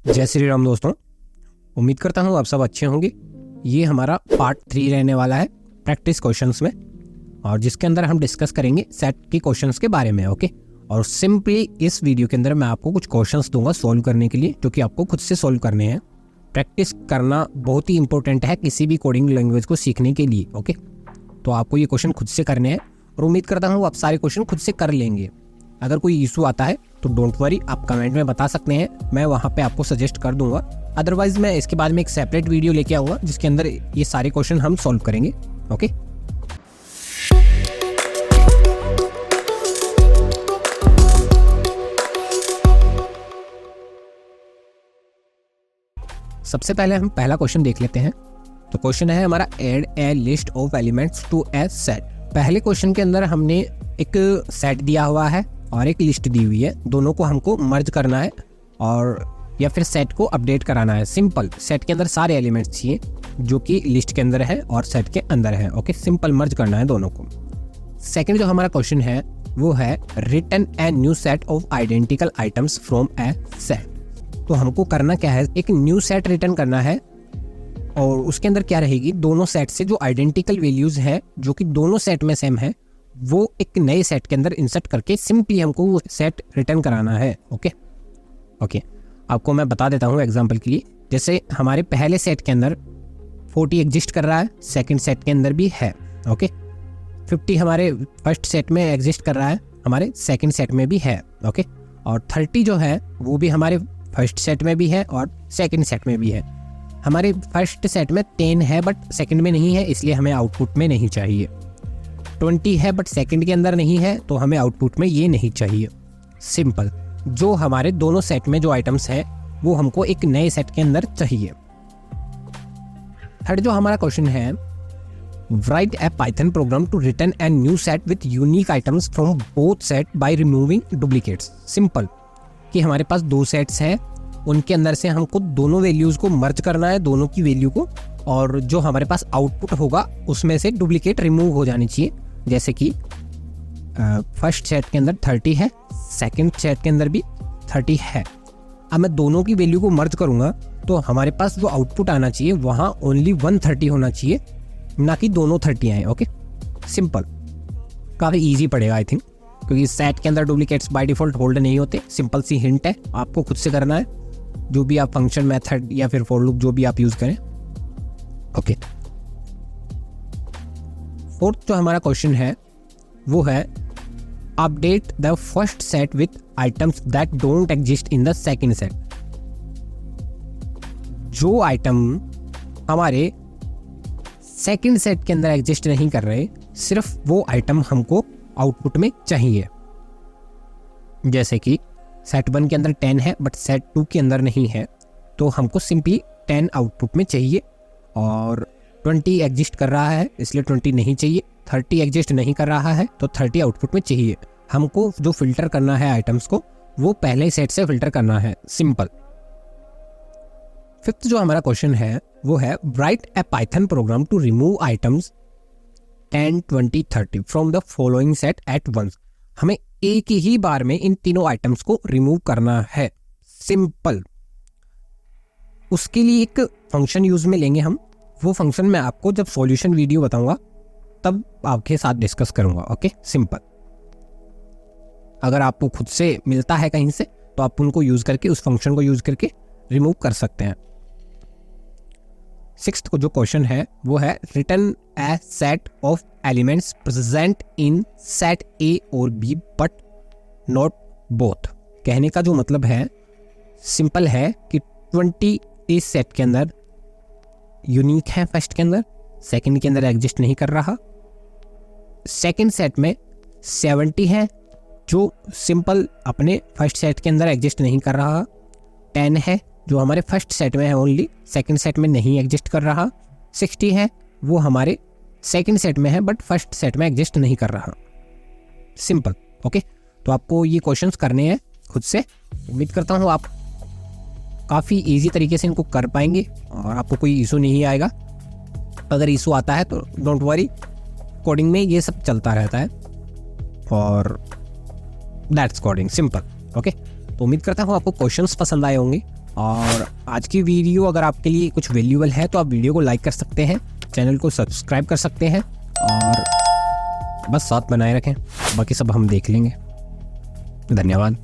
जय श्री राम दोस्तों, उम्मीद करता हूँ आप सब अच्छे होंगे। ये हमारा पार्ट 3 रहने वाला है प्रैक्टिस क्वेश्चंस में, और जिसके अंदर हम डिस्कस करेंगे सेट के क्वेश्चंस के बारे में। ओके, और सिंपली इस वीडियो के अंदर मैं आपको कुछ क्वेश्चंस दूंगा सॉल्व करने के लिए, जो कि आपको खुद से सॉल्व करने हैं। प्रैक्टिस करना बहुत ही इंपॉर्टेंट है किसी भी कोडिंग लैंग्वेज को सीखने के लिए। ओके, तो आपको ये क्वेश्चन खुद से करने हैं और उम्मीद करता हूँ आप सारे क्वेश्चन खुद से कर लेंगे। अगर कोई इशू आता है तो डोंट वरी, आप कमेंट में बता सकते हैं, मैं वहाँ पे आपको सजेस्ट कर दूंगा। अदरवाइज मैं इसके बाद में एक सेपरेट वीडियो लेके आऊँगा जिसके अंदर ये सारे क्वेश्चन हम सॉल्व करेंगे। ओके, सबसे पहले हम पहला क्वेश्चन देख लेते हैं। तो क्वेश्चन है हमारा, add a list of elements to a set. पहले क्वेश्चन के अंदर हमने एक सेट दिया हुआ है और एक लिस्ट दी हुई है, दोनों को हमको मर्ज करना है और या फिर सेट को अपडेट कराना है। सिंपल, सेट के अंदर सारे एलिमेंट्स चाहिए जो कि लिस्ट के अंदर है और सेट के अंदर है। ओके, सिंपल मर्ज करना है दोनों को। सेकंड जो हमारा क्वेश्चन है वो है, return a new set of identical items from A set. तो हमको करना क्या है, एक न्यू सेट रिटर्न करना है और उसके अंदर क्या रहेगी, दोनों सेट से जो आइडेंटिकल वैल्यूज है जो कि दोनों सेट में सेम है, वो एक नए सेट के अंदर इंसर्ट करके सिंपली हमको वो सेट रिटर्न कराना है। ओके, आपको मैं बता देता हूँ एग्जांपल के लिए। जैसे हमारे पहले सेट के अंदर 40 एग्जिस्ट कर रहा है, सेकंड सेट के अंदर भी है। ओके, 50 हमारे फर्स्ट सेट में एग्जिस्ट कर रहा है, हमारे सेकंड सेट में भी है। ओके, और 30 जो है वो भी हमारे फर्स्ट सेट में भी है और सेकंड सेट में भी है। हमारे फर्स्ट सेट में 10 है बट सेकंड में नहीं है, इसलिए हमें आउटपुट में नहीं चाहिए। 20 है बट सेकंड के अंदर नहीं है, तो हमें आउटपुट में ये नहीं चाहिए। सिंपल, जो हमारे दोनों सेट में जो आइटम्स है वो हमको एक नए सेट के अंदर चाहिए। थर्ड जो हमारा क्वेश्चन है, write a Python program to return a new set with unique items from both set by removing duplicates. Simple, कि हमारे पास दो सेट्स हैं, उनके अंदर से हमको दोनों वैल्यूज को मर्ज करना है, दोनों की वैल्यू को, और जो हमारे पास आउटपुट होगा उसमें से डुप्लीकेट रिमूव हो जानी चाहिए। जैसे कि फर्स्ट सेट के अंदर 30 है, सेकंड सेट के अंदर भी 30 है। अब मैं दोनों की वैल्यू को मर्ज करूंगा तो हमारे पास जो आउटपुट आना चाहिए वहाँ ओनली 130 होना चाहिए, ना कि दोनों 30 आए। ओके, सिंपल, काफ़ी ईजी पड़ेगा आई थिंक, क्योंकि सेट के अंदर डुप्लीकेट्स बाय डिफॉल्ट होल्ड नहीं होते। सिंपल सी हिंट है, आपको खुद से करना है, जो भी आप फंक्शन मेथड या फिर फॉर लूप जो भी आप यूज़ करें। ओके, फोर्थ जो हमारा क्वेश्चन है वो है, update the first set with items that don't exist in the second set. जो आइटम हमारे सेकंड सेट के अंदर एग्जिस्ट नहीं कर रहे, सिर्फ वो आइटम हमको आउटपुट में चाहिए। जैसे कि सेट 1 के अंदर 10 है बट सेट 2 के अंदर नहीं है, तो हमको सिंपली 10 आउटपुट में चाहिए। और 20 एग्जिस्ट कर रहा है इसलिए 20 नहीं चाहिए, 30 एग्जिस्ट नहीं कर रहा है तो 30 आउटपुट में चाहिए। हमको जो फिल्टर करना है आइटम्स को, वो पहले सेट से फिल्टर करना है। सिंपल। फिफ्थ जो हमारा क्वेश्चन है वो है, write a Python program to remove items 10, 20, 30 from the following set at once. हमें एक ही बार में इन तीनों आइटम्स को रिमूव करना है। सिंपल, उसके लिए एक फंक्शन यूज में लेंगे हम, वो फंक्शन मैं आपको जब सॉल्यूशन वीडियो बताऊंगा तब आपके साथ डिस्कस करूंगा। ओके, सिंपल, अगर आपको खुद से मिलता है कहीं से तो आप उनको यूज करके, उस फंक्शन को यूज करके रिमूव कर सकते हैं। सिक्स्थ को जो क्वेश्चन है वो है, return A set of elements present in set ए और बी बट नॉट बोथ। कहने का जो मतलब है सिंपल है कि 20 इस सेट के अंदर यूनिक है, फर्स्ट के अंदर, सेकंड के अंदर एग्जिस्ट नहीं कर रहा। सेकंड सेट में 70 है जो सिंपल अपने फर्स्ट सेट के अंदर एग्जिस्ट नहीं कर रहा। 10 है जो हमारे फर्स्ट सेट में है ओनली, सेकंड सेट में नहीं एग्जिस्ट कर रहा। 60 है वो हमारे सेकंड सेट में है बट फर्स्ट सेट में एग्जिस्ट नहीं कर रहा। सिंपल। ओके, तो आपको ये क्वेश्चंस करने हैं खुद से। उम्मीद करता हूँ आप काफ़ी इजी तरीके से इनको कर पाएंगे और आपको कोई इशू नहीं आएगा। अगर इशू आता है तो डोंट वरी, कोडिंग में ये सब चलता रहता है और दैट्स कोडिंग, सिंपल। ओके, तो उम्मीद करता हूँ आपको क्वेश्चंस पसंद आए होंगे और आज की वीडियो अगर आपके लिए कुछ वैल्यूएबल है तो आप वीडियो को लाइक कर सकते हैं, चैनल को सब्सक्राइब कर सकते हैं और बस साथ बनाए रखें, बाकी सब हम देख लेंगे। धन्यवाद।